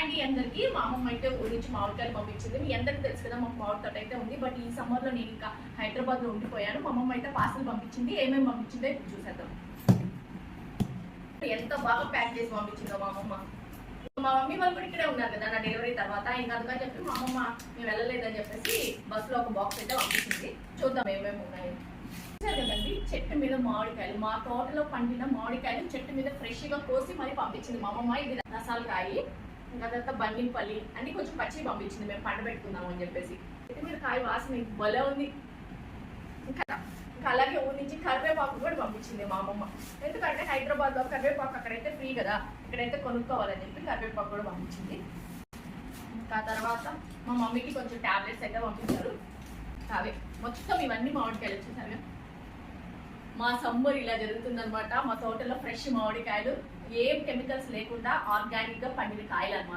అండి అందరికి మా అమ్మమ్మ అయితే ఊరి నుంచి మామిడికాయలు పంపించింది. మీ అందరికి తెలుసు కదా మాకు మామిడి తోట అయితే ఉంది. బట్ ఈ సమ్మర్ లో నేను ఇంకా హైదరాబాద్ లో ఉండిపోయాను. మా అమ్మమ్మ అయితే పార్సల్ పంపించింది. ఏమేమి పంపించిందో ఇప్పుడు చూసేద్దాం. ఎంత బాగా ప్యాక్ చేసి పంపించిందో మా అమ్మమ్మ. మా మమ్మీ వాళ్ళు కూడా ఇక్కడే ఉన్నారు కదా నా డెలివరీ తర్వాత. ఇంకా అందుకని చెప్పి మా అమ్మమ్మ మేము వెళ్ళలేదని చెప్పేసి బస్ లో ఒక బాక్స్ అయితే పంపించింది. చూద్దాం ఏమేమి ఉన్నాయి. కదండి చెట్టు మీద మామిడికాయలు, మా తోటలో పండిన మామిడికాయలు చెట్టు మీద ఫ్రెష్ గా కోసి మరి పంపించింది మా అమ్మమ్మ. ఇది రసాలు కాయి, ఇంకా తర్వాత బంగినపల్లి అన్ని కొంచెం పచ్చి పంపించింది, మేము పండబెట్టుకుందాం అని చెప్పేసి. చెట్టు మీద కాయ వాసన భలే ఉంది. ఇంకా అలాగే ఊరి నుంచి కరివేపాకు కూడా పంపించింది మా అమ్మమ్మ. ఎందుకంటే హైదరాబాద్ లో కరివేపాకు అక్కడైతే ఫ్రీ కదా, ఇక్కడైతే కొనుక్కోవాలని చెప్పి కరివేపాకు కూడా పంపించింది. ఇంకా తర్వాత మా మమ్మీకి కొంచెం టాబ్లెట్స్ అయితే పంపించారు. అవే మొత్తం ఇవన్నీ మామిడికాయలు వచ్చేసరిగా. మా సమ్మర్ ఇలా జరుగుతుందనమాట. మా తోటలో ఫ్రెష్ మామిడికాయలు, ఏం కెమికల్స్ లేకుండా ఆర్గానిక్ గా పండిన కాయలు అనమాట.